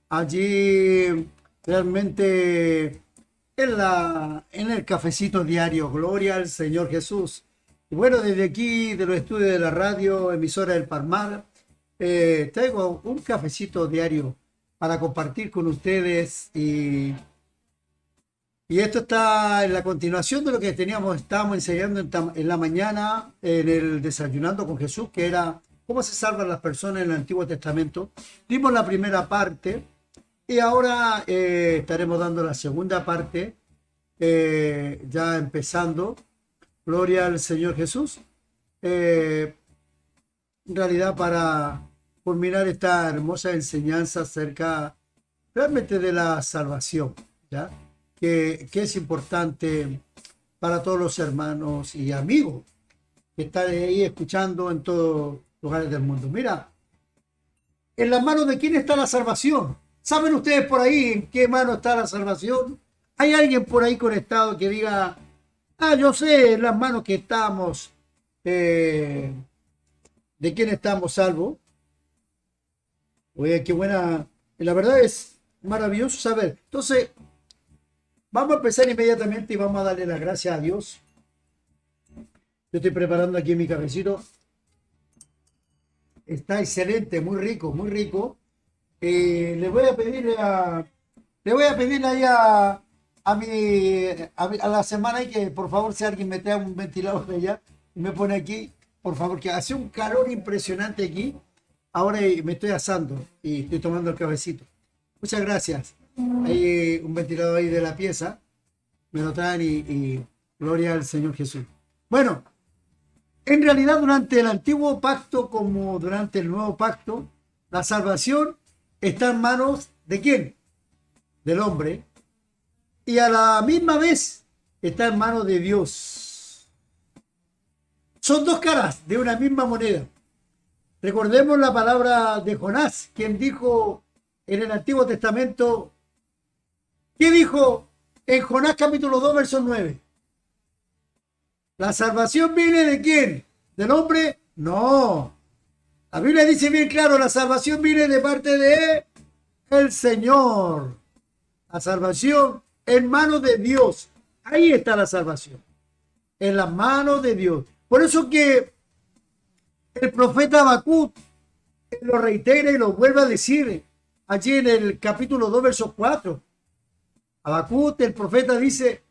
allí realmente en el cafecito diario. Gloria al Señor Jesús. Y bueno, desde aquí, de los estudios de la radio, emisora del Palmar, traigo un cafecito diario para compartir con ustedes y esto está en la continuación de lo que estábamos enseñando en la mañana en el Desayunando con Jesús, que era cómo se salvan las personas en el Antiguo Testamento. Dimos la primera parte y ahora estaremos dando la segunda parte, ya empezando. Gloria al Señor Jesús. En realidad para culminar esta hermosa enseñanza acerca realmente de la salvación, ¿ya? Que es importante para todos los hermanos y amigos que están ahí escuchando en todos lugares del mundo. Mira, en las manos de quién está la salvación. ¿Saben ustedes por ahí en qué mano está la salvación? ¿Hay alguien por ahí conectado que diga, yo sé en las manos que estamos, de quién estamos salvos? Oye, qué buena. La verdad es maravilloso saber. Entonces, vamos a empezar inmediatamente y vamos a darle las gracias a Dios. Yo estoy preparando aquí mi cafecito. Está excelente, muy rico, muy rico. Le voy a pedirle ahí a la semana y que por favor si alguien me trae un ventilador de allá y me pone aquí, por favor, que hace un calor impresionante aquí. Ahora me estoy asando y estoy tomando el cafecito. Muchas gracias. Hay un ventilador ahí de la pieza. Me lo traen y gloria al Señor Jesús. Bueno, en realidad durante el antiguo pacto como durante el nuevo pacto, la salvación está en manos ¿de quién? Del hombre. Y a la misma vez está en manos de Dios. Son dos caras de una misma moneda. Recordemos la palabra de Jonás, quien dijo en el Antiguo Testamento, ¿qué dijo en Jonás capítulo 2, verso 9? ¿La salvación viene de quién? ¿Del hombre? No. La Biblia dice bien claro, la salvación viene de parte de el Señor. La salvación en manos de Dios. Ahí está la salvación. En las manos de Dios. Por eso que el profeta Habacuc lo reitera y lo vuelve a decir allí en el capítulo 2, verso 4. Habacuc, el profeta, dice,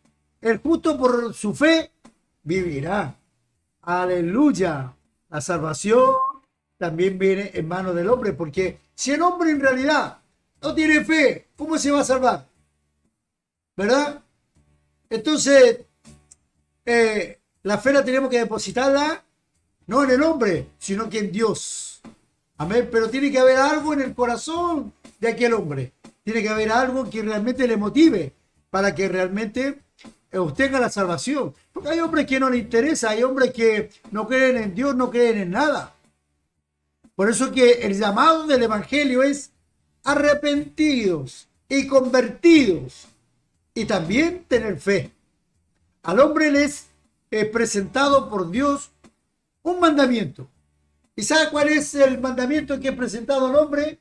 el justo por su fe vivirá. Aleluya. La salvación también viene en manos del hombre, porque si el hombre en realidad no tiene fe, ¿cómo se va a salvar? ¿Verdad? Entonces, la fe la tenemos que depositarla no en el hombre, sino que en Dios. Amén. Pero tiene que haber algo en el corazón de aquel hombre. Tiene que haber algo que realmente le motive para que realmente obtenga la salvación. Porque hay hombres que no les interesa, hay hombres que no creen en Dios, no creen en nada. Por eso que el llamado del Evangelio es arrepentidos y convertidos y también tener fe. Al hombre les es presentado por Dios un mandamiento. ¿Y sabe cuál es el mandamiento que he presentado al hombre?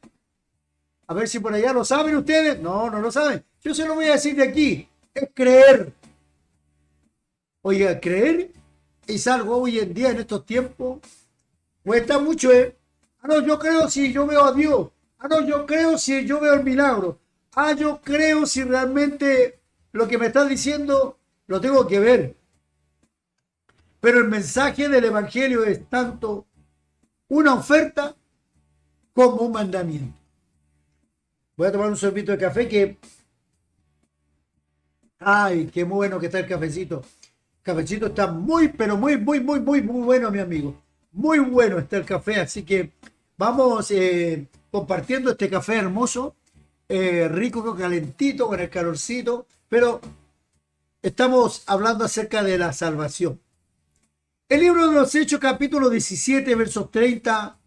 A ver si por allá lo saben ustedes. No, no lo saben. Yo se lo voy a decir de aquí. Es creer. Oiga, creer es algo hoy en día, en estos tiempos, cuesta mucho, ¿eh? No, yo creo si yo veo a Dios. No, yo creo si yo veo el milagro. Yo creo si realmente lo que me está diciendo lo tengo que ver. Pero el mensaje del Evangelio es tanto una oferta como un mandamiento. Voy a tomar un sorbito de café que... ¡Ay, qué bueno que está el cafecito! El cafecito está muy, pero muy, muy, muy, muy, muy bueno, mi amigo. Muy bueno está el café, así que vamos compartiendo este café hermoso, rico, calentito, con el calorcito, pero estamos hablando acerca de la salvación. El libro de los Hechos, capítulo 17, versos 30,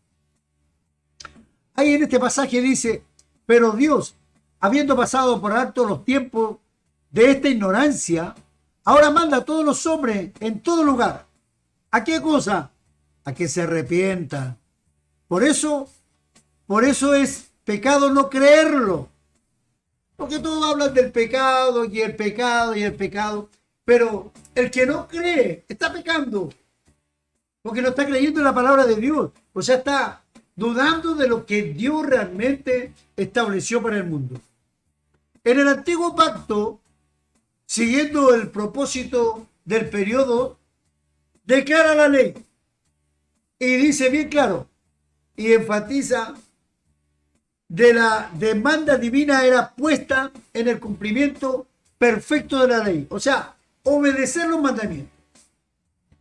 ahí en este pasaje dice, pero Dios, habiendo pasado por alto los tiempos de esta ignorancia, ahora manda a todos los hombres en todo lugar. ¿A qué cosa? A que se arrepientan. Por eso es pecado no creerlo. Porque todos hablan del pecado y el pecado y el pecado. Pero el que no cree está pecando. Porque no está creyendo en la palabra de Dios. O sea, está dudando de lo que Dios realmente estableció para el mundo. En el antiguo pacto, siguiendo el propósito del periodo, declara la ley. Y dice bien claro, y enfatiza, de la demanda divina era puesta en el cumplimiento perfecto de la ley. O sea, obedecer los mandamientos.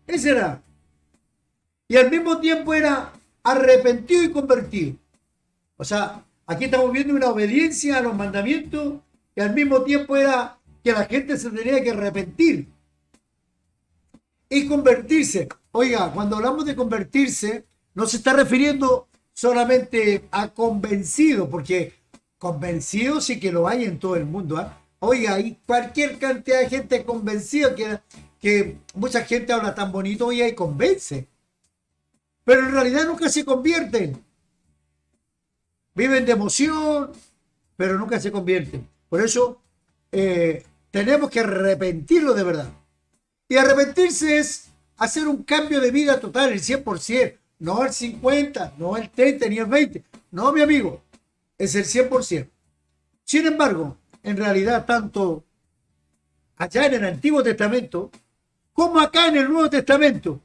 Ese era. Y al mismo tiempo era arrepentido y convertido. O sea, aquí estamos viendo una obediencia a los mandamientos y al mismo tiempo era que la gente se tenía que arrepentir y convertirse. Oiga, cuando hablamos de convertirse, no se está refiriendo solamente a convencido, porque convencido sí que lo hay en todo el mundo. ¿Eh? Oiga, hay cualquier cantidad de gente convencida que mucha gente habla tan bonito y convence. Pero en realidad nunca se convierten. Viven de emoción, pero nunca se convierten. Por eso tenemos que arrepentirlo de verdad. Y arrepentirse es hacer un cambio de vida total, el 100%. No el 50%, no el 30%, ni el 20%. No, mi amigo, es el 100%. Sin embargo, en realidad, tanto allá en el Antiguo Testamento, como acá en el Nuevo Testamento,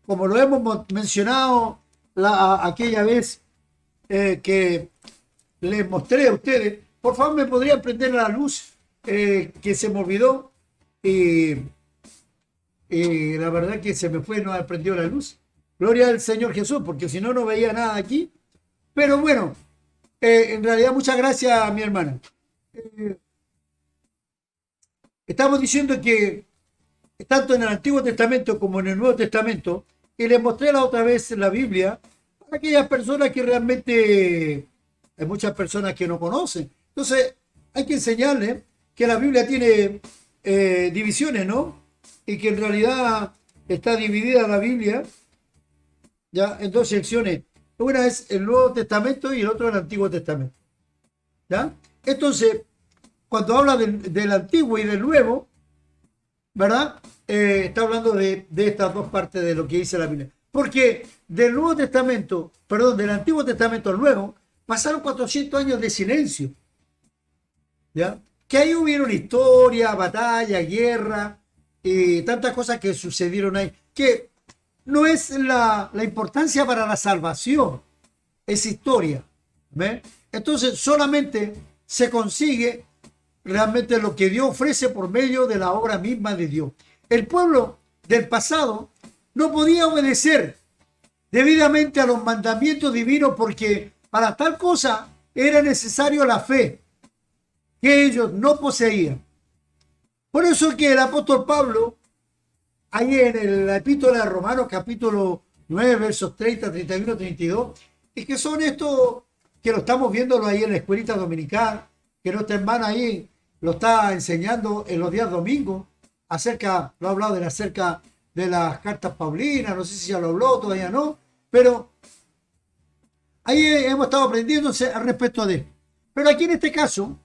como lo hemos mencionado aquella vez que les mostré a ustedes, por favor me podrían prender la luz que se me olvidó y la verdad que se me fue, no prendió la luz. Gloria al Señor Jesús, porque si no, no veía nada aquí. Pero bueno, en realidad muchas gracias a mi hermana. Estamos diciendo que tanto en el Antiguo Testamento como en el Nuevo Testamento, y les mostré la otra vez la Biblia, para aquellas personas que realmente, hay muchas personas que no conocen. Entonces, hay que enseñarles que la Biblia tiene divisiones, ¿no? Y que en realidad está dividida la Biblia ya en dos secciones. Una es el Nuevo Testamento y el otro el Antiguo Testamento. ¿Ya? Entonces, cuando habla del Antiguo y del Nuevo, ¿verdad? Está hablando de estas dos partes de lo que dice la Biblia. Porque del Nuevo Testamento, perdón, del Antiguo Testamento al Nuevo, pasaron 400 años de silencio. ¿Ya? Que ahí hubieron historia, batalla, guerra y tantas cosas que sucedieron ahí. Que no es la importancia para la salvación, es historia. ¿Ve? Entonces solamente se consigue realmente lo que Dios ofrece por medio de la obra misma de Dios. El pueblo del pasado no podía obedecer debidamente a los mandamientos divinos porque para tal cosa era necesario la fe que ellos no poseían. Por eso es que el apóstol Pablo, ahí en la epístola de Romanos, capítulo 9, versos 30, 31, 32, y que son estos que lo estamos viendo ahí en la escuelita dominical, que nuestra hermana ahí lo está enseñando en los días domingos, lo ha hablado acerca de las cartas paulinas, no sé si ya lo habló, todavía no, pero ahí hemos estado aprendiendo al respecto de esto. Pero aquí en este caso,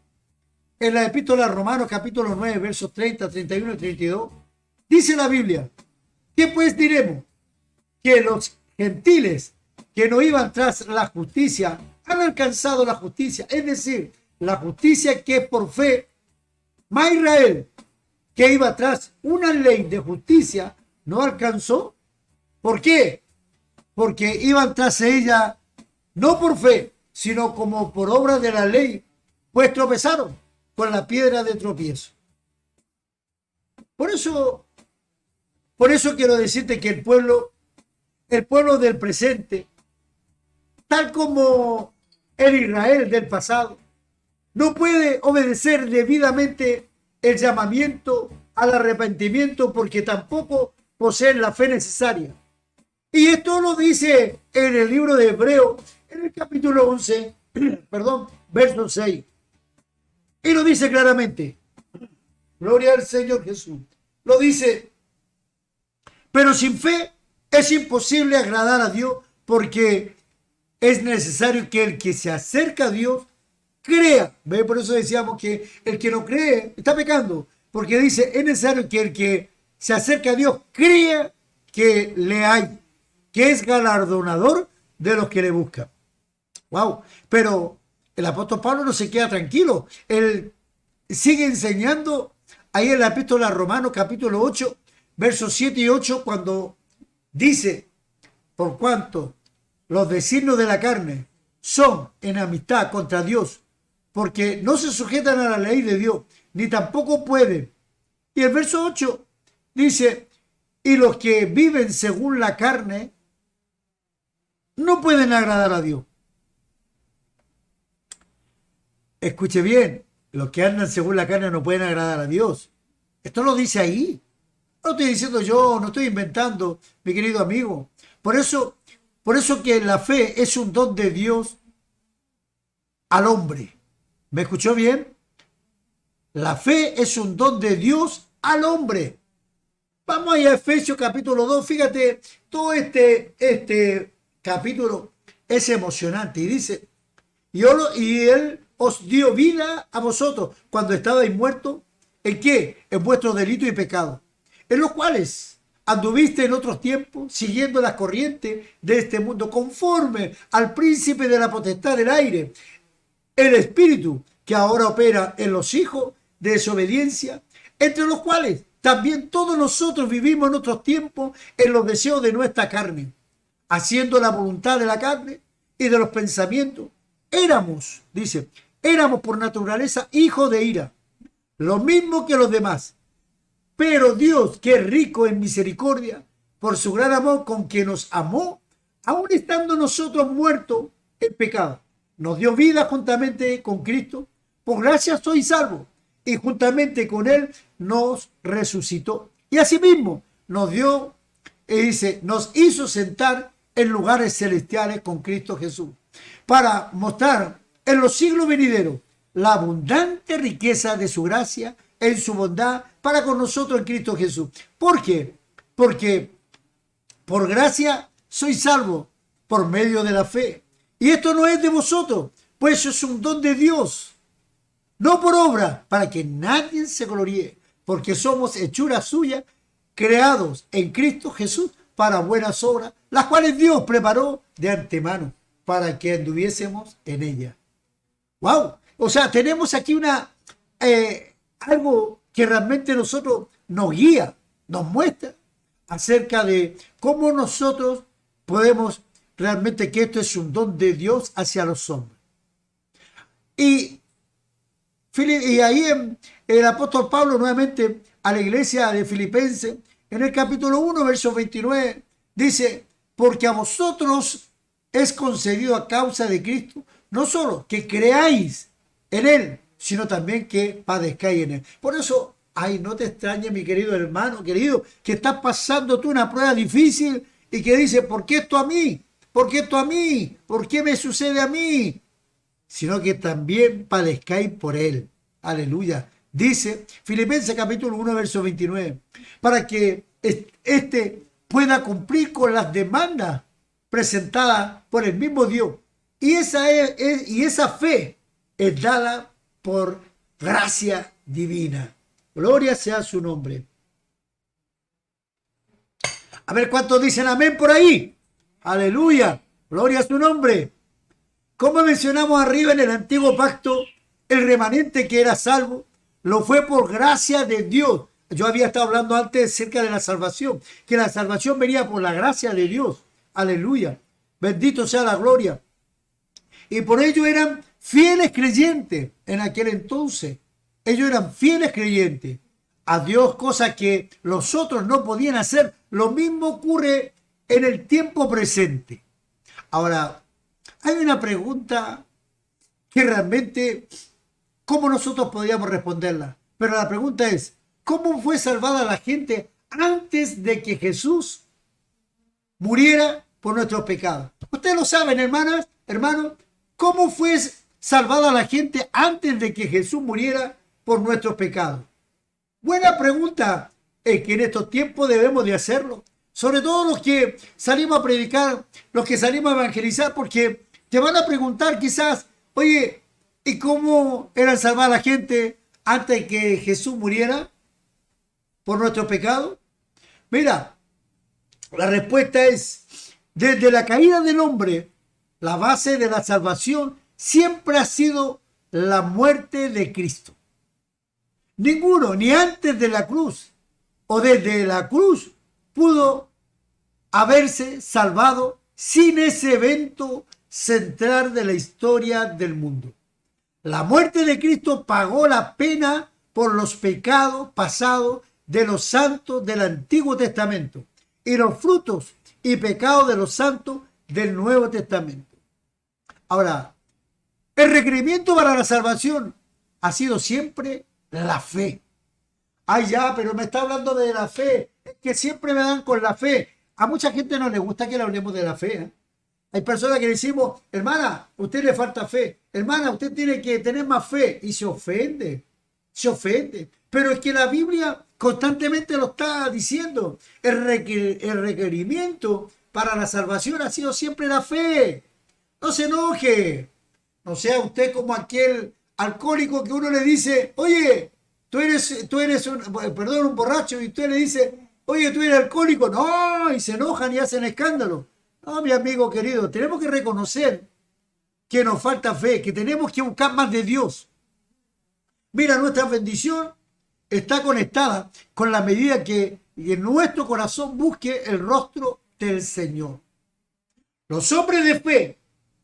en la epístola de Romanos, capítulo 9, versos 30, 31 y 32, dice la Biblia, ¿qué pues diremos? Que los gentiles que no iban tras la justicia han alcanzado la justicia, es decir, la justicia que es por fe, mas Israel, que iba tras una ley de justicia, no alcanzó. ¿Por qué? Porque iban tras ella no por fe, sino como por obra de la ley, pues tropezaron con la piedra de tropiezo. Por eso quiero decirte que el pueblo del presente, tal como el Israel del pasado, no puede obedecer debidamente el llamamiento al arrepentimiento porque tampoco poseen la fe necesaria. Y esto lo dice en el libro de Hebreos, en el capítulo 11, verso 6. Y lo dice claramente. Gloria al Señor Jesús. Lo dice, pero sin fe es imposible agradar a Dios porque es necesario que el que se acerca a Dios crea ¿Ve? Por eso decíamos que el que no cree está pecando, porque dice, es necesario que el que se acerca a Dios crea que le hay, que es galardonador de los que le buscan. Wow, pero el apóstol Pablo no se queda tranquilo, él sigue enseñando ahí en la epístola a Romanos capítulo 8, versos 7 y 8, cuando dice, por cuanto los designios de la carne son enemistad contra Dios, porque no se sujetan a la ley de Dios, ni tampoco pueden. Y el verso 8 dice, y los que viven según la carne no pueden agradar a Dios. Escuche bien, los que andan según la carne no pueden agradar a Dios. Esto lo dice ahí. No lo estoy diciendo yo, no estoy inventando, mi querido amigo. Por eso que la fe es un don de Dios al hombre. ¿Me escuchó bien? La fe es un don de Dios al hombre. Vamos a Efesios capítulo 2. Fíjate, todo este capítulo es emocionante. Y dice, y Él os dio vida a vosotros cuando estabais muertos. ¿En qué? En vuestros delitos y pecados, en los cuales anduviste en otros tiempos, siguiendo las corrientes de este mundo, conforme al príncipe de la potestad del aire, el espíritu que ahora opera en los hijos de desobediencia, entre los cuales también todos nosotros vivimos en otros tiempos en los deseos de nuestra carne, haciendo la voluntad de la carne y de los pensamientos. Éramos por naturaleza hijos de ira, lo mismo que los demás. Pero Dios, que es rico en misericordia, por su gran amor con que nos amó, aun estando nosotros muertos en pecado, nos dio vida juntamente con Cristo. Por gracia sois salvos, y juntamente con Él nos resucitó. Y asimismo nos dio, nos hizo sentar en lugares celestiales con Cristo Jesús, para mostrar en los siglos venideros la abundante riqueza de su gracia en su bondad para con nosotros en Cristo Jesús. ¿Por qué? Porque por gracia sois salvos por medio de la fe. Y esto no es de vosotros, pues es un don de Dios, no por obra, para que nadie se gloríe, porque somos hechuras suyas, creados en Cristo Jesús para buenas obras, las cuales Dios preparó de antemano para que anduviésemos en ella. ¡Wow! O sea, tenemos aquí algo que realmente nosotros nos guía, nos muestra acerca de cómo nosotros podemos realmente, que esto es un don de Dios hacia los hombres. Y ahí el apóstol Pablo nuevamente a la iglesia de Filipenses, en el capítulo 1, verso 29, dice, porque a vosotros es concedido a causa de Cristo, no solo que creáis en Él, sino también que padezcáis en Él. Por eso, no te extrañes, mi querido hermano, querido, que estás pasando tú una prueba difícil y que dices, ¿por qué esto a mí? ¿Por qué esto a mí? ¿Por qué me sucede a mí? Sino que también padezcáis por Él. Aleluya. Dice Filipenses capítulo 1, verso 29, para que éste pueda cumplir con las demandas presentadas por el mismo Dios. Y esa fe es dada por gracia divina. Gloria sea su nombre. A ver cuántos dicen amén por ahí. Aleluya. Gloria a su nombre. Como mencionamos arriba, en el antiguo pacto, el remanente que era salvo lo fue por gracia de Dios. Yo había estado hablando antes acerca de la salvación, que la salvación venía por la gracia de Dios. Aleluya. Bendito sea la gloria. Y por ello eran fieles creyentes en aquel entonces. Ellos eran fieles creyentes a Dios, cosa que los otros no podían hacer. Lo mismo ocurre en el tiempo presente. Ahora, hay una pregunta que realmente, ¿cómo nosotros podríamos responderla? Pero la pregunta es, ¿cómo fue salvada la gente antes de que Jesús muriera por nuestros pecados? Ustedes lo saben, hermanas, hermanos, ¿cómo fue salvada la gente antes de que Jesús muriera por nuestros pecados? Buena pregunta, es que en estos tiempos debemos de hacerlo. Sobre todo los que salimos a predicar, los que salimos a evangelizar, porque te van a preguntar quizás, oye, ¿Y cómo era salvar a la gente antes de que Jesús muriera por nuestro pecado? Mira, la respuesta es, desde la caída del hombre, la base de la salvación siempre ha sido la muerte de Cristo. Ninguno, ni antes de la cruz o desde la cruz, pudo haberse salvado sin ese evento central de la historia del mundo. La muerte de Cristo pagó la pena por los pecados pasados de los santos del Antiguo Testamento y los frutos y pecados de los santos del Nuevo Testamento. Ahora, el requerimiento para la salvación ha sido siempre la fe. Ay, ya, pero me está hablando de la fe. Es que siempre me dan con la fe. A mucha gente no le gusta que le hablemos de la fe, ¿eh? Hay personas que decimos, hermana, a usted le falta fe. Hermana, usted tiene que tener más fe. Y se ofende. Se ofende. Pero es que la Biblia constantemente lo está diciendo. El requerimiento para la salvación ha sido siempre la fe. No se enoje. No sea usted como aquel alcohólico que uno le dice, oye, tú eres un borracho, y usted le dice, oye, tú eres alcohólico. No, y se enojan y hacen escándalo. No, mi amigo querido, tenemos que reconocer que nos falta fe, que tenemos que buscar más de Dios. Mira, nuestra bendición está conectada con la medida que en nuestro corazón busque el rostro del Señor. Los hombres de fe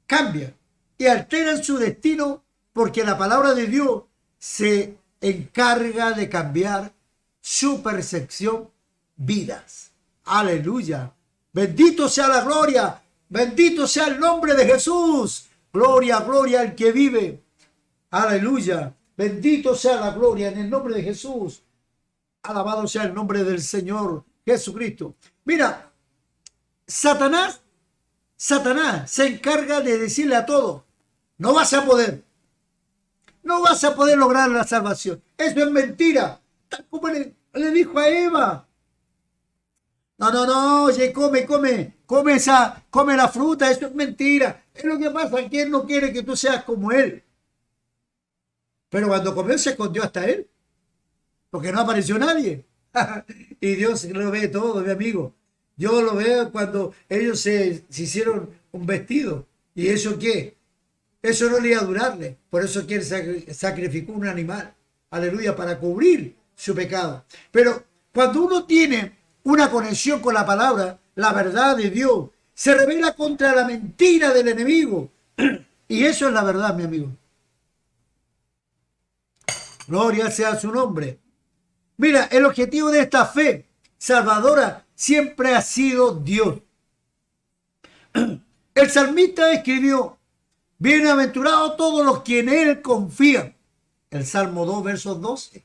cambian y alteran su destino porque la palabra de Dios se encarga de cambiar su percepción, vidas. Aleluya. Bendito sea la gloria. Bendito sea el nombre de Jesús. Gloria, gloria al que vive. Aleluya. Bendito sea la gloria en el nombre de Jesús. Alabado sea el nombre del Señor Jesucristo. Mira, Satanás se encarga de decirle a todos, no vas a poder. No vas a poder lograr la salvación. Eso es mentira. Tal como le dijo a Eva. No, oye, come la fruta, eso es mentira. Es lo que pasa, que él no quiere que tú seas como él. Pero cuando comió se escondió hasta él, porque no apareció nadie. Y Dios lo ve todo, mi amigo. Yo lo veo cuando ellos se hicieron un vestido. ¿Y eso qué? Eso no le iba a durarle. Por eso que él sacrificó un animal. Aleluya, para cubrir su pecado. Pero cuando uno tiene una conexión con la palabra, la verdad de Dios, se revela contra la mentira del enemigo. Y eso es la verdad, mi amigo. Gloria sea su nombre. Mira, el objetivo de esta fe salvadora siempre ha sido Dios. El salmista escribió, bienaventurados todos los que en él confían. El Salmo 2, versos 12,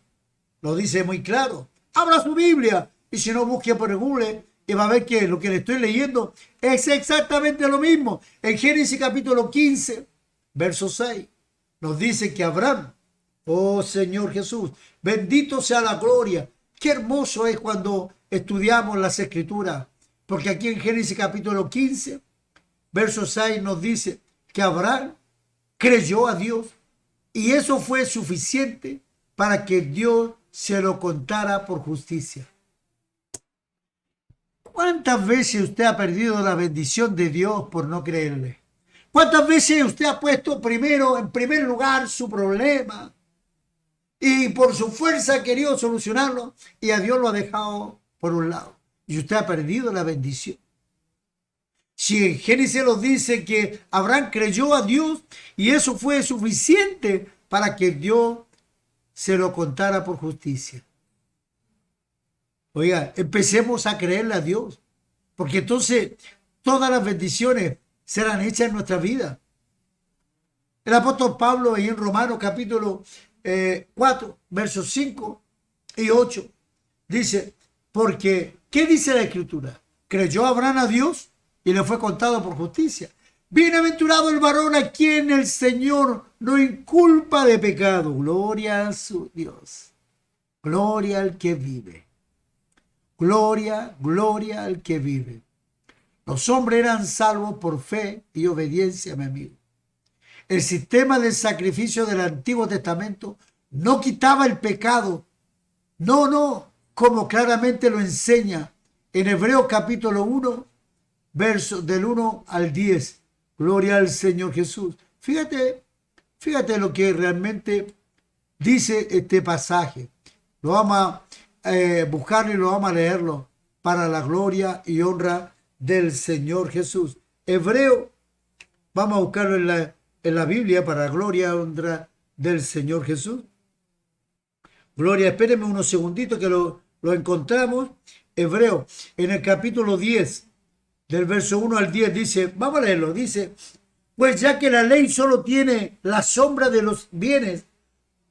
lo dice muy claro. Abra su Biblia y si no, busque por el Google y va a ver que lo que le estoy leyendo es exactamente lo mismo. En Génesis capítulo 15, verso 6, nos dice que Abraham, oh Señor Jesús, bendito sea la gloria. Qué hermoso es cuando estudiamos las Escrituras, porque aquí en Génesis capítulo 15, verso 6 nos dice que Abraham creyó a Dios y eso fue suficiente para que Dios se lo contara por justicia. ¿Cuántas veces usted ha perdido la bendición de Dios por no creerle? ¿Cuántas veces usted ha puesto en primer lugar su problema y por su fuerza ha querido solucionarlo y a Dios lo ha dejado por un lado? Y usted ha perdido la bendición. Si en Génesis nos dice que Abraham creyó a Dios y eso fue suficiente para que Dios se lo contara por justicia. Oiga, empecemos a creerle a Dios, porque entonces todas las bendiciones serán hechas en nuestra vida. El apóstol Pablo ahí en Romanos capítulo 4, versos 5 y 8, dice, porque, ¿qué dice la Escritura? Creyó Abraham a Dios y le fue contado por justicia. Bienaventurado el varón a quien el Señor no inculpa de pecado. Gloria a su Dios. Gloria al que vive. Gloria, gloria al que vive. Los hombres eran salvos por fe y obediencia, mi amigo. El sistema del sacrificio del Antiguo Testamento no quitaba el pecado. No, no, como claramente lo enseña en Hebreos capítulo 1, versos del 1 al 10. Gloria al Señor Jesús. Fíjate lo que realmente dice este pasaje. Lo vamos a buscarlo y lo vamos a leerlo para la gloria y honra del Señor Jesús. Hebreo, vamos a buscarlo en la Biblia para la gloria y honra del Señor Jesús. Gloria, espérenme unos segunditos que lo encontramos. Hebreo, en el capítulo 10, del verso 1 al 10, dice, vamos a leerlo, dice, pues ya que la ley solo tiene la sombra de los bienes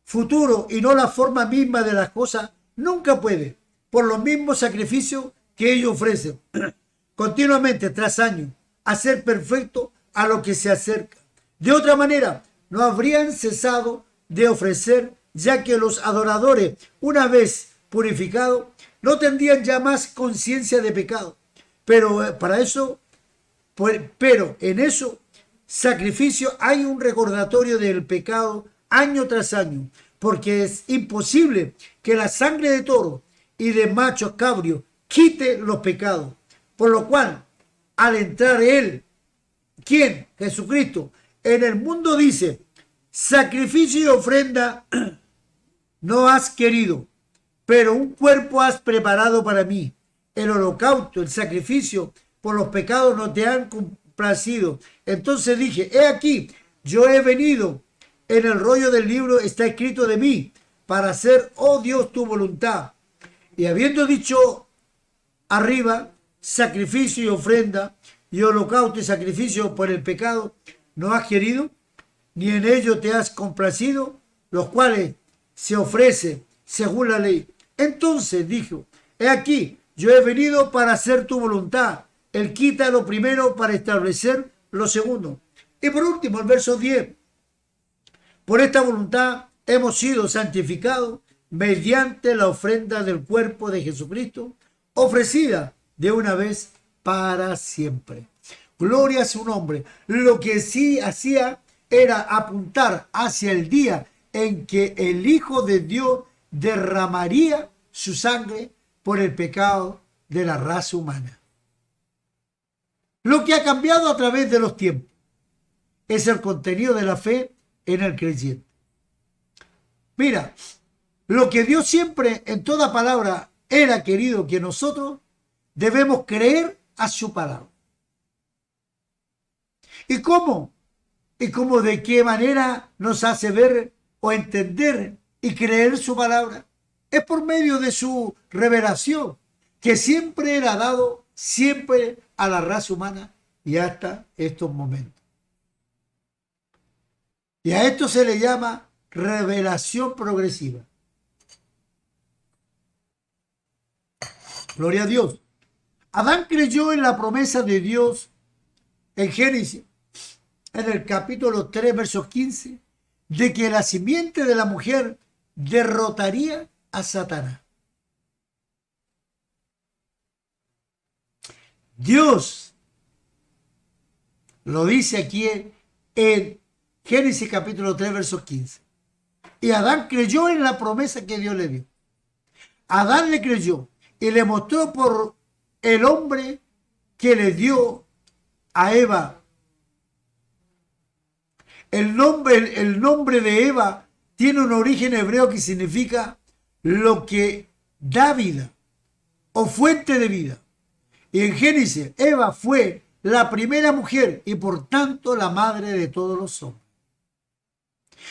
futuros y no la forma misma de las cosas, nunca puede, por los mismos sacrificios que ellos ofrecen, continuamente tras año, hacer perfecto a lo que se acerca. De otra manera, no habrían cesado de ofrecer, ya que los adoradores, una vez purificados, no tendrían ya más conciencia de pecado. Pero para eso, pero en eso sacrificio hay un recordatorio del pecado año tras año, porque es imposible que la sangre de toro y de machos cabrios quite los pecados. Por lo cual, al entrar él, ¿quién? Jesucristo, en el mundo dice, sacrificio y ofrenda no has querido, pero un cuerpo has preparado para mí. El holocausto, el sacrificio por los pecados no te han complacido. Entonces dije, he aquí, yo he venido, en el rollo del libro está escrito de mí, para hacer, oh Dios, tu voluntad. Y habiendo dicho arriba, sacrificio y ofrenda, y holocausto y sacrificio por el pecado, no has querido, ni en ello te has complacido, los cuales se ofrece según la ley. Entonces dijo, he aquí, yo he venido para hacer tu voluntad. Él quita lo primero para establecer lo segundo. Y por último, el verso 10. Por esta voluntad hemos sido santificados mediante la ofrenda del cuerpo de Jesucristo, ofrecida de una vez para siempre. Gloria a su nombre. Lo que sí hacía era apuntar hacia el día en que el Hijo de Dios derramaría su sangre por el pecado de la raza humana. Lo que ha cambiado a través de los tiempos es el contenido de la fe en el creyente. Mira, lo que Dios siempre en toda palabra era querido que nosotros debemos creer a su palabra. ¿Y cómo? ¿Y cómo de qué manera nos hace ver o entender y creer su palabra? Es por medio de su revelación, que siempre era dado, siempre a la raza humana y hasta estos momentos. Y a esto se le llama revelación progresiva. Gloria a Dios. Adán creyó en la promesa de Dios en Génesis, en el capítulo 3, verso 15, de que la simiente de la mujer derrotaría a Satanás. Dios lo dice aquí en Génesis capítulo 3, verso 15. Y Adán creyó en la promesa que Dios le dio. Adán le creyó y le mostró por el hombre que le dio a Eva. El nombre de Eva tiene un origen hebreo que significa lo que da vida o fuente de vida. Y en Génesis, Eva fue la primera mujer y por tanto la madre de todos los hombres.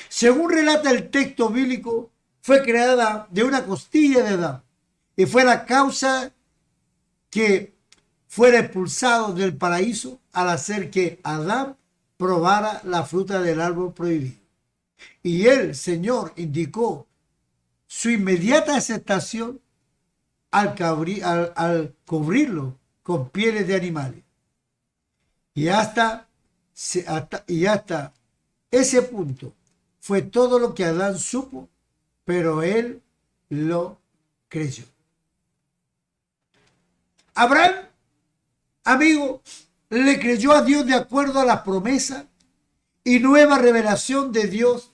Según relata el texto bíblico, fue creada de una costilla de Adán y fue la causa que fuera expulsado del paraíso al hacer que Adán probara la fruta del árbol prohibido. Y el Señor indicó su inmediata aceptación al cubrirlo con pieles de animales. Y hasta ese punto fue todo lo que Adán supo, pero él lo creyó. Abraham, amigo, le creyó a Dios de acuerdo a las promesas y nueva revelación de Dios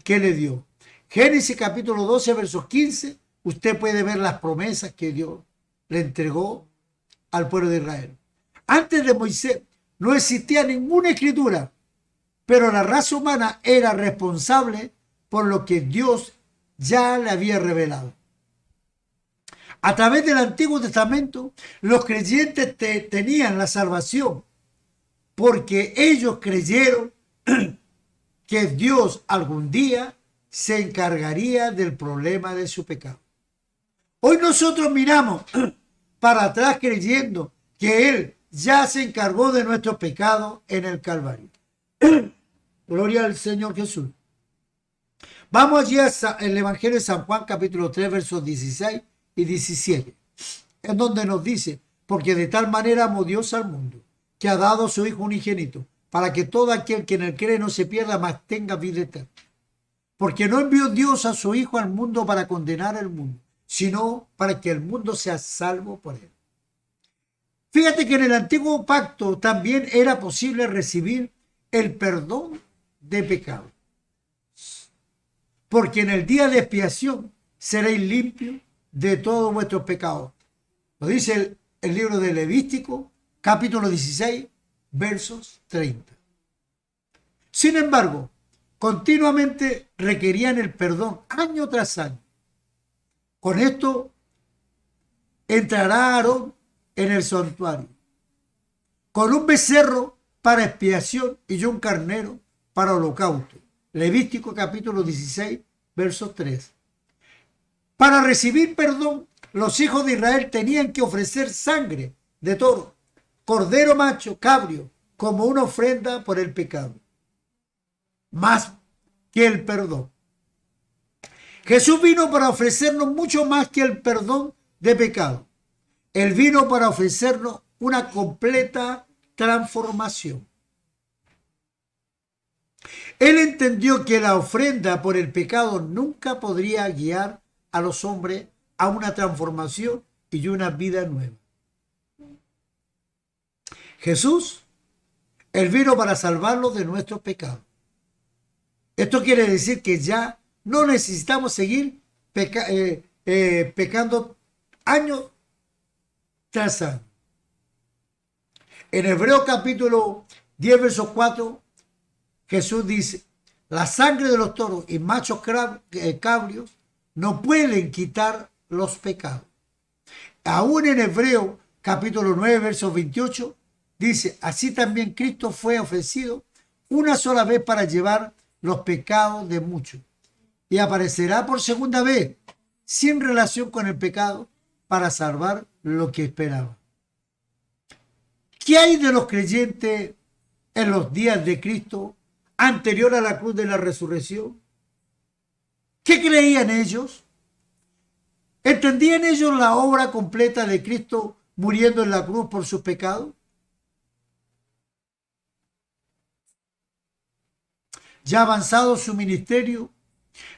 que le dio. Génesis capítulo 12, versos 15, usted puede ver las promesas que Dios le entregó al pueblo de Israel. Antes de Moisés no existía ninguna escritura, pero la raza humana era responsable por lo que Dios ya le había revelado. A través del Antiguo Testamento, los creyentes tenían la salvación porque ellos creyeron que Dios algún día se encargaría del problema de su pecado. Hoy nosotros miramos para atrás creyendo que Él ya se encargó de nuestro pecado en el Calvario. Gloria al Señor Jesús. Vamos allí al Evangelio de San Juan, capítulo 3, versos 16 y 17, en donde nos dice, porque de tal manera amó Dios al mundo, que ha dado a su Hijo unigénito, para que todo aquel que en él cree no se pierda, mas tenga vida eterna. Porque no envió Dios a su Hijo al mundo para condenar al mundo, sino para que el mundo sea salvo por él. Fíjate que en el antiguo pacto también era posible recibir el perdón de pecado. Porque en el día de expiación seréis limpios de todos vuestros pecados. Lo dice el libro de Levítico, capítulo 16, versos 30. Sin embargo, continuamente requerían el perdón año tras año. Con esto entrará Aarón en el santuario con un becerro para expiación y un carnero para holocausto. Levítico capítulo 16, verso 3. Para recibir perdón, los hijos de Israel tenían que ofrecer sangre de toro, cordero macho, cabrio, como una ofrenda por el pecado, más que el perdón. Jesús vino para ofrecernos mucho más que el perdón de pecado. Él vino para ofrecernos una completa transformación. Él entendió que la ofrenda por el pecado nunca podría guiar a los hombres a una transformación y una vida nueva. Jesús, Él vino para salvarlos de nuestros pecados. Esto quiere decir que ya no necesitamos seguir pecando año tras año. En Hebreos capítulo 10, verso 4, Jesús dice, la sangre de los toros y machos cabrios no pueden quitar los pecados. Aún en Hebreos capítulo 9, verso 28, dice, así también Cristo fue ofrecido una sola vez para llevar los pecados de muchos y aparecerá por segunda vez sin relación con el pecado para salvar lo que esperaba. ¿Qué hay de los creyentes en los días de Cristo anterior a la cruz de la resurrección? ¿Qué creían ellos? ¿Entendían ellos la obra completa de Cristo muriendo en la cruz por sus pecados? Ya avanzado su ministerio,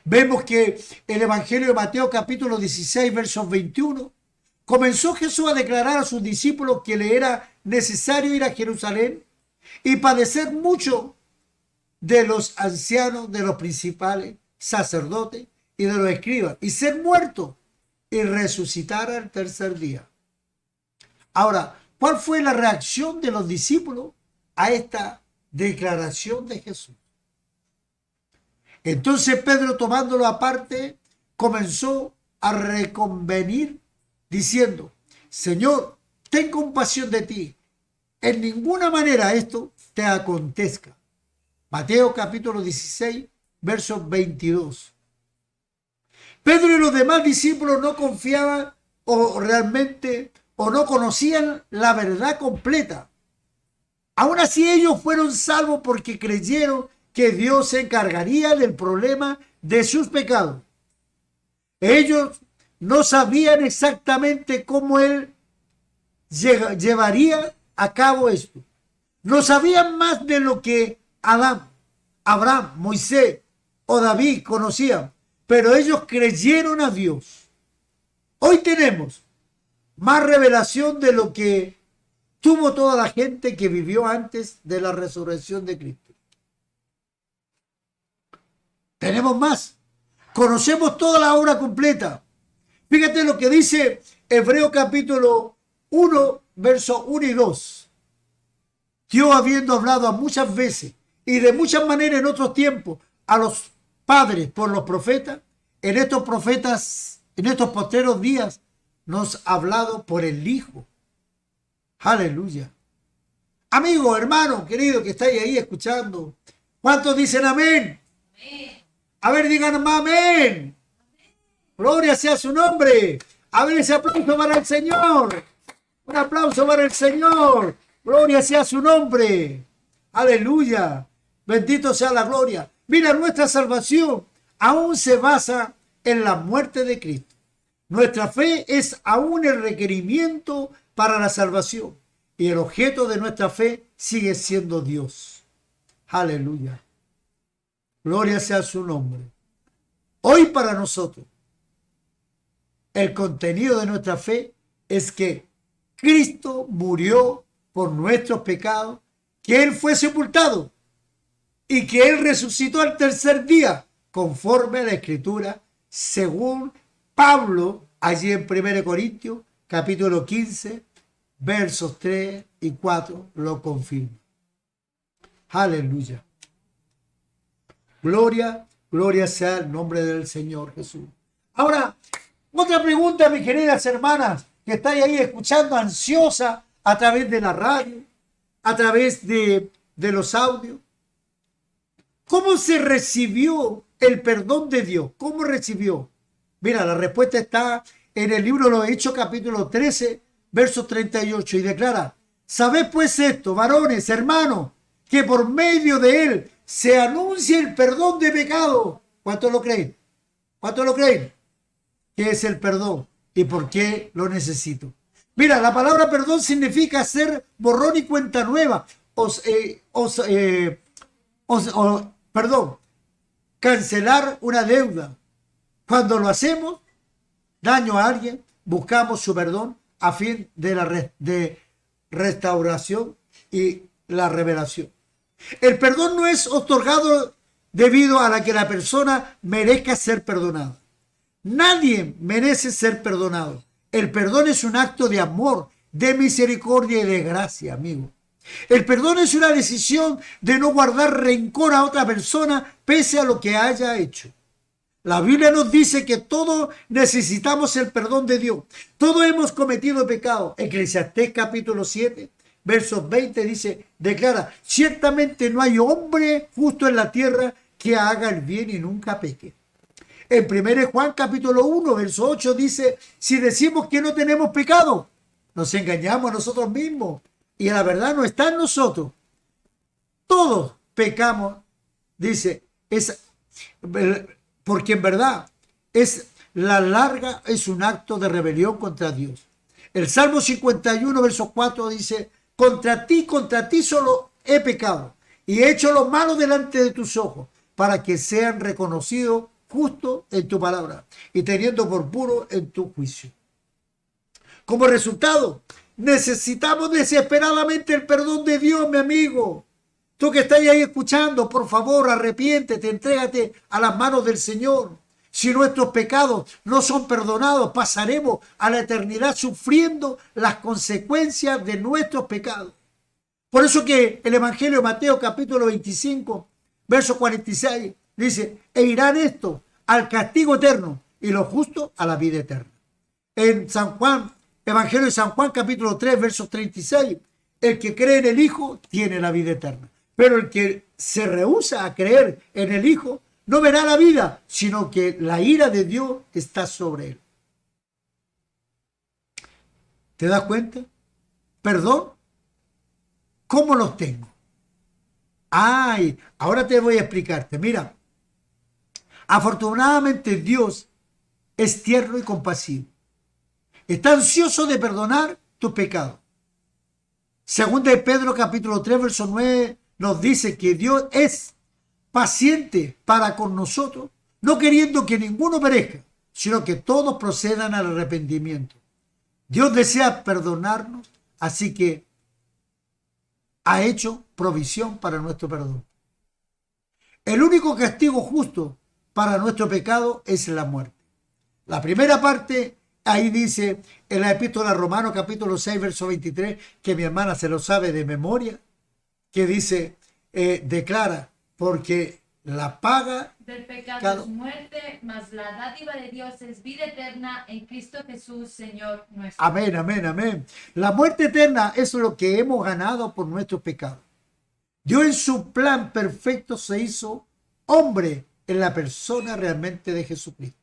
vemos que el Evangelio de Mateo capítulo 16, versos 21, comenzó Jesús a declarar a sus discípulos que le era necesario ir a Jerusalén y padecer mucho de los ancianos, de los principales sacerdotes y de los escribas, y ser muerto y resucitar al tercer día. Ahora, ¿cuál fue la reacción de los discípulos a esta declaración de Jesús? Entonces Pedro, tomándolo aparte, comenzó a reconvenir diciendo, Señor, ten compasión de ti. En ninguna manera esto te acontezca. Mateo capítulo 16, verso 22. Pedro y los demás discípulos no confiaban o no conocían la verdad completa. Aún así ellos fueron salvos porque creyeron que Dios se encargaría del problema de sus pecados. Ellos no sabían exactamente cómo Él llevaría a cabo esto. No sabían más de lo que Adán, Abraham, Moisés o David conocían, pero ellos creyeron a Dios. Hoy tenemos más revelación de lo que tuvo toda la gente que vivió antes de la resurrección de Cristo. Tenemos más. Conocemos toda la obra completa. Fíjate lo que dice Hebreos capítulo 1, versos 1 y 2. Dios, habiendo hablado muchas veces y de muchas maneras en otros tiempos a los padres por los profetas, en estos postreros días nos ha hablado por el Hijo. Aleluya. Amigo, hermano, querido, que estáis ahí escuchando, ¿cuántos dicen amén? Amén. A ver, digan más amén. Gloria sea su nombre. A ver, ese aplauso para el Señor. Un aplauso para el Señor. Gloria sea su nombre. Aleluya. Bendito sea la gloria. Mira, nuestra salvación aún se basa en la muerte de Cristo. Nuestra fe es aún el requerimiento para la salvación. Y el objeto de nuestra fe sigue siendo Dios. Aleluya. Gloria sea su nombre. Hoy para nosotros, el contenido de nuestra fe es que Cristo murió por nuestros pecados, que Él fue sepultado y que Él resucitó al tercer día, conforme a la Escritura, según Pablo, allí en 1 Corintios, capítulo 15, versos 3 y 4, lo confirma. Aleluya. Gloria sea el nombre del Señor Jesús. Ahora, otra pregunta, mis queridas hermanas, que estáis ahí escuchando ansiosa a través de la radio, a través de los audios. ¿Cómo se recibió el perdón de Dios? ¿Cómo recibió? Mira, la respuesta está en el libro de los Hechos, capítulo 13, verso 38, y declara: sabed pues esto, varones, hermanos, que por medio de él se anuncia el perdón de pecado. ¿Cuántos lo creen? ¿Cuántos lo creen? ¿Qué es el perdón y por qué lo necesito? Mira, la palabra perdón significa hacer borrón y cuenta nueva. Cancelar una deuda. Cuando lo hacemos, daño a alguien, buscamos su perdón a fin de la restauración y la revelación. El perdón no es otorgado debido a la que la persona merezca ser perdonada. Nadie merece ser perdonado. El perdón es un acto de amor, de misericordia y de gracia, amigo. El perdón es una decisión de no guardar rencor a otra persona pese a lo que haya hecho. La Biblia nos dice que todos necesitamos el perdón de Dios. Todos hemos cometido pecado. Eclesiastés capítulo 7, versos 20 dice, declara: ciertamente no hay hombre justo en la tierra que haga el bien y nunca peque. En 1 Juan capítulo 1, verso 8 dice: si decimos que no tenemos pecado, nos engañamos a nosotros mismos y la verdad no está en nosotros. Todos pecamos, dice, porque en verdad es un acto de rebelión contra Dios. El Salmo 51, verso 4 dice: contra ti solo he pecado y he hecho lo malo delante de tus ojos, para que sean reconocidos justo en tu palabra y teniendo por puro en tu juicio. Como resultado, necesitamos desesperadamente el perdón de Dios, mi amigo. Tú que estás ahí escuchando, por favor, arrepiéntete, entrégate a las manos del Señor. Si nuestros pecados no son perdonados, pasaremos a la eternidad sufriendo las consecuencias de nuestros pecados. Por eso que el Evangelio de Mateo capítulo 25, verso 46, dice: e irán estos al castigo eterno y los justos a la vida eterna. En San Juan, Evangelio de San Juan capítulo 3, verso 36, el que cree en el Hijo tiene la vida eterna. Pero el que se rehúsa a creer en el Hijo no verá la vida, sino que la ira de Dios está sobre él. ¿Te das cuenta? Perdón. ¿Cómo los tengo? Ay, ahora te voy a explicarte. Mira, afortunadamente Dios es tierno y compasivo. Está ansioso de perdonar tus pecados. Segunda de Pedro capítulo 3, verso 9 nos dice que Dios es paciente para con nosotros, no queriendo que ninguno perezca, sino que todos procedan al arrepentimiento. Dios desea perdonarnos, así que ha hecho provisión para nuestro perdón. El único castigo justo para nuestro pecado es la muerte. La primera parte, ahí dice en la epístola a Romanos capítulo 6, verso 23, que mi hermana se lo sabe de memoria, que dice, declara, porque la paga del pecado es muerte, mas la dádiva de Dios es vida eterna en Cristo Jesús, Señor nuestro. Amén, amén, amén. La muerte eterna es lo que hemos ganado por nuestros pecados. Dios en su plan perfecto se hizo hombre en la persona realmente de Jesucristo.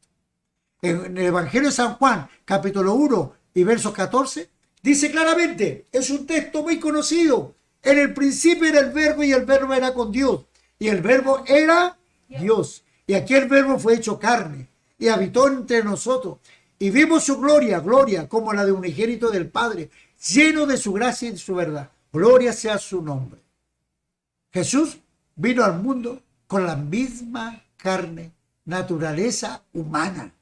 En el Evangelio de San Juan, capítulo 1 y versos 14, dice claramente, es un texto muy conocido, en el principio era el verbo y el verbo era con Dios y el verbo era Dios. Y aquel verbo fue hecho carne y habitó entre nosotros y vimos su gloria, gloria como la de un unigénito del Padre, lleno de su gracia y de su verdad. Gloria sea su nombre. Jesús vino al mundo con la misma carne, naturaleza humana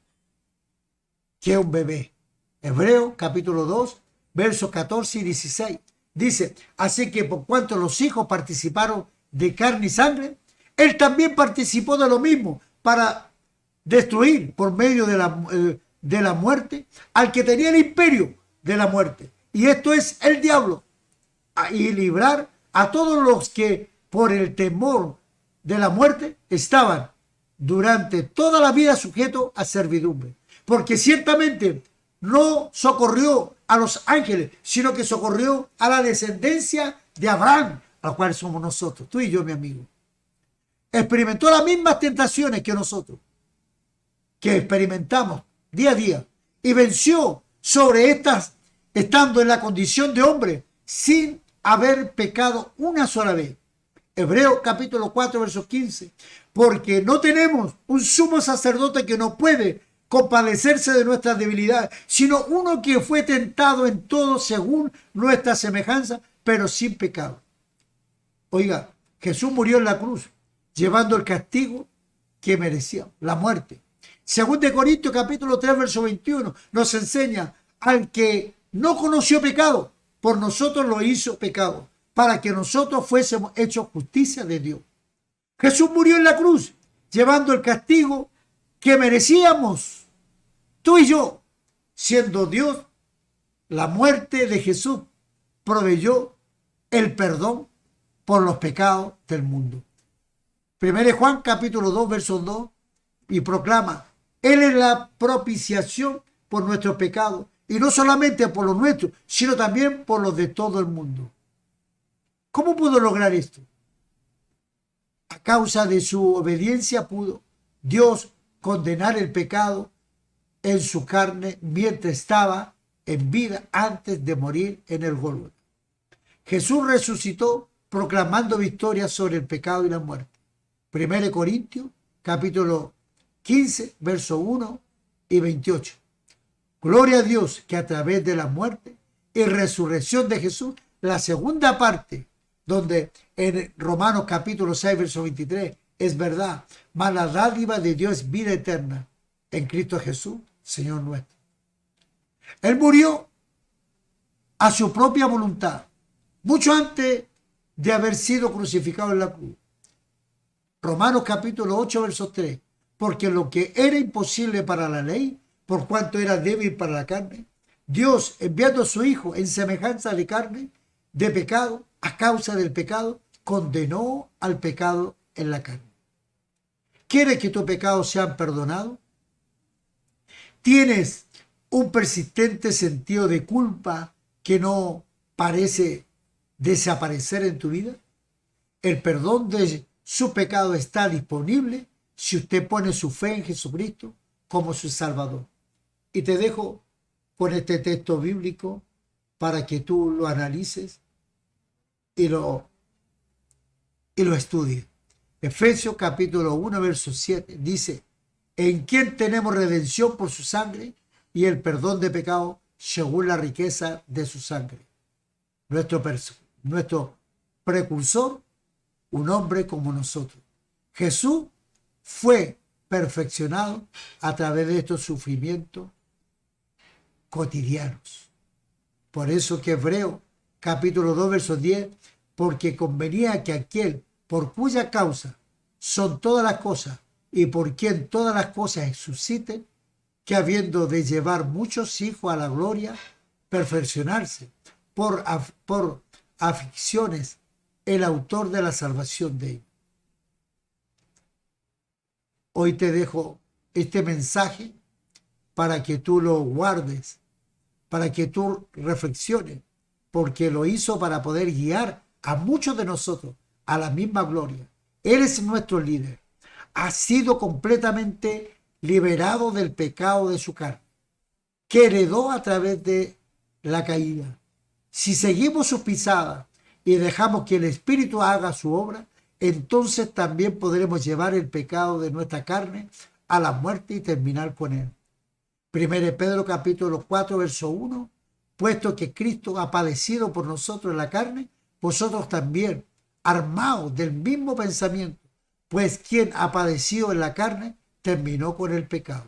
que un bebé. Hebreo capítulo 2, versos 14 y 16. Dice, así que por cuanto los hijos participaron de carne y sangre, él también participó de lo mismo para destruir por medio de la muerte al que tenía el imperio de la muerte. Y esto es el diablo. Y librar a todos los que por el temor de la muerte estaban durante toda la vida sujetos a servidumbre. Porque ciertamente no socorrió a los ángeles, sino que socorrió a la descendencia de Abraham, a la cual somos nosotros, tú y yo, mi amigo. Experimentó las mismas tentaciones que nosotros, que experimentamos día a día, y venció sobre estas, estando en la condición de hombre, sin haber pecado una sola vez. Hebreos capítulo 4, versos 15. Porque no tenemos un sumo sacerdote que no puede compadecerse de nuestras debilidades, sino uno que fue tentado en todo según nuestra semejanza, pero sin pecado. Oiga, Jesús murió en la cruz, llevando el castigo que merecía, la muerte. Según de Corintios capítulo 3, verso 21, nos enseña, al que no conoció pecado, por nosotros lo hizo pecado, para que nosotros fuésemos hechos justicia de Dios. Jesús murió en la cruz, llevando el castigo que merecíamos. Tú y yo, siendo Dios, la muerte de Jesús proveyó el perdón por los pecados del mundo. 1 Juan capítulo 2, verso 2, y proclama, Él es la propiciación por nuestros pecados, y no solamente por los nuestros, sino también por los de todo el mundo. ¿Cómo pudo lograr esto? A causa de su obediencia pudo Dios condenar el pecado en su carne mientras estaba en vida antes de morir en el Gólgota. Jesús resucitó proclamando victoria sobre el pecado y la muerte. 1 Corintios capítulo 15, verso 1 y 28. Gloria a Dios que a través de la muerte y resurrección de Jesús, la segunda parte, donde en Romanos capítulo 6, verso 23, es verdad, mas la dádiva de Dios es vida eterna en Cristo Jesús, Señor nuestro. Él murió a su propia voluntad, mucho antes de haber sido crucificado en la cruz. Romanos capítulo 8, verso 3, porque lo que era imposible para la ley, por cuanto era débil para la carne, Dios, enviando a su Hijo en semejanza de carne, de pecado, a causa del pecado, condenó al pecado en la carne. ¿Quieres que tus pecados sean perdonados? ¿Tienes un persistente sentido de culpa que no parece desaparecer en tu vida? El perdón de su pecado está disponible si usted pone su fe en Jesucristo como su Salvador. Y te dejo con este texto bíblico para que tú lo analices y lo estudies. Efesios capítulo 1, verso 7 dice, en quien tenemos redención por su sangre y el perdón de pecado según la riqueza de su sangre. Nuestro precursor, un hombre como nosotros. Jesús fue perfeccionado a través de estos sufrimientos cotidianos. Por eso que Hebreo capítulo 2, verso 10 porque convenía que aquel por cuya causa son todas las cosas y por quien todas las cosas susciten, que habiendo de llevar muchos hijos a la gloria, perfeccionarse por aflicciones, el autor de la salvación de ellos. Hoy te dejo este mensaje para que tú lo guardes, para que tú reflexiones, porque lo hizo para poder guiar a muchos de nosotros a la misma gloria. Él es nuestro líder. Ha sido completamente liberado del pecado de su carne, que heredó a través de la caída. Si seguimos sus pisadas y dejamos que el Espíritu haga su obra, entonces también podremos llevar el pecado de nuestra carne a la muerte y terminar con él. 1 Pedro capítulo 4, verso 1, puesto que Cristo ha padecido por nosotros en la carne, vosotros también, armados del mismo pensamiento, pues quien ha padecido en la carne, terminó con el pecado.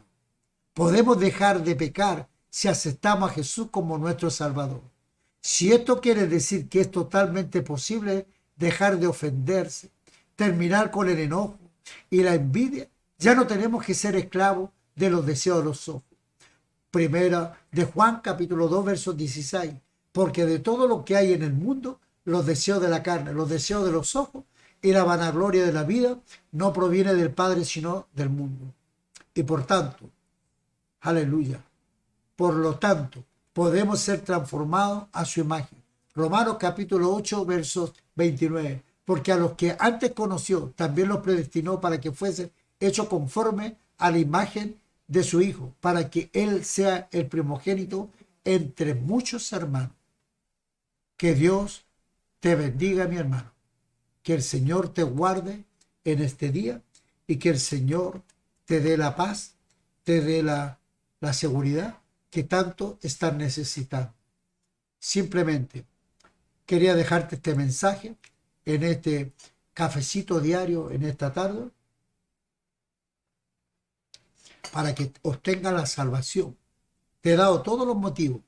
Podemos dejar de pecar si aceptamos a Jesús como nuestro Salvador. Si esto quiere decir que es totalmente posible dejar de ofenderse, terminar con el enojo y la envidia, ya no tenemos que ser esclavos de los deseos de los ojos. Primera de Juan capítulo 2 versos 16, porque de todo lo que hay en el mundo, los deseos de la carne, los deseos de los ojos y la vanagloria de la vida no proviene del Padre sino del mundo. Y por tanto, aleluya, por lo tanto, podemos ser transformados a su imagen. Romanos capítulo 8 versos 29, porque a los que antes conoció también los predestinó para que fuesen hechos conforme a la imagen de su Hijo, para que Él sea el primogénito entre muchos hermanos. Que Dios te bendiga, mi hermano. Que el Señor te guarde en este día y que el Señor te dé la paz, te dé la seguridad que tanto estás necesitando. Simplemente quería dejarte este mensaje en este cafecito diario en esta tarde, para que obtenga la salvación. Te he dado todos los motivos,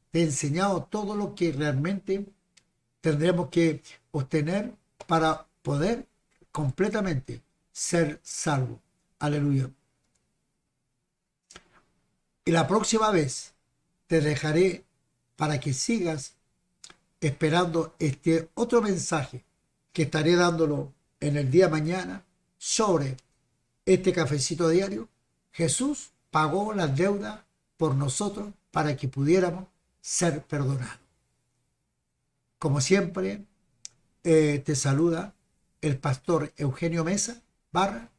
te he enseñado todo lo que realmente tendremos que obtener para poder completamente ser salvos. Aleluya. Y la próxima vez te dejaré para que sigas esperando este otro mensaje que estaré dándolo en el día mañana sobre este cafecito diario. Jesús pagó las deudas por nosotros para que pudiéramos ser perdonados. Como siempre, te saluda el pastor Eugenio Mesa Barra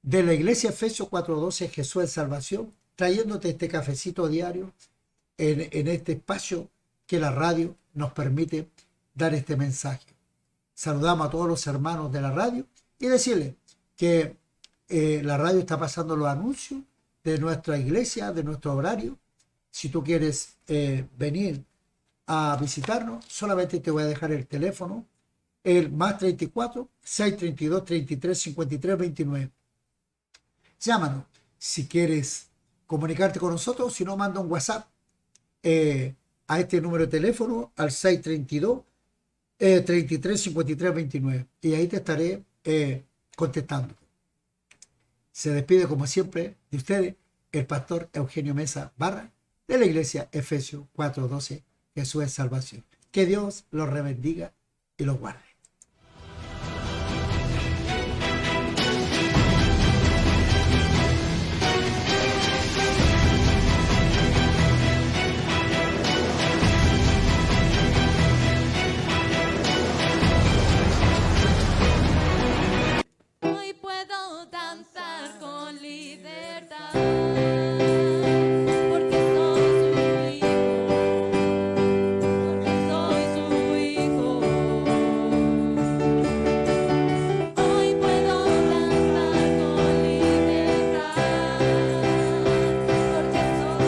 de la iglesia Efesios 4:12 Jesús es salvación, trayéndote este cafecito diario en este espacio que la radio nos permite dar este mensaje. Saludamos a todos los hermanos de la radio y decirles que la radio está pasando los anuncios de nuestra iglesia, de nuestro horario. Si tú quieres venir a visitarnos, solamente te voy a dejar el teléfono, el más 34 632 33 53 29. Llámanos si quieres comunicarte con nosotros, si no, manda un WhatsApp a este número de teléfono al 632 33 53 29 y ahí te estaré contestando. Se despide como siempre de ustedes el pastor Eugenio Mesa Barra de la iglesia Efesios 4:12 Jesús es salvación. Que Dios los bendiga y los guarde. Hoy puedo danzar con libertad, porque soy su hijo, Hoy puedo danzar con libertad, porque soy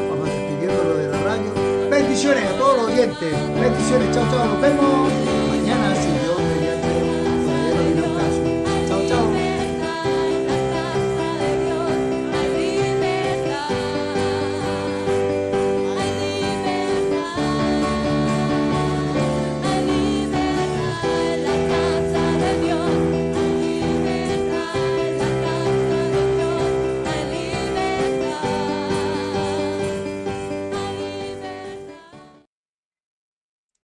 Vamos despidiéndolo de la radio. Bendiciones a todos los oyentes. Bendiciones. Chao, chao. Nos vemos.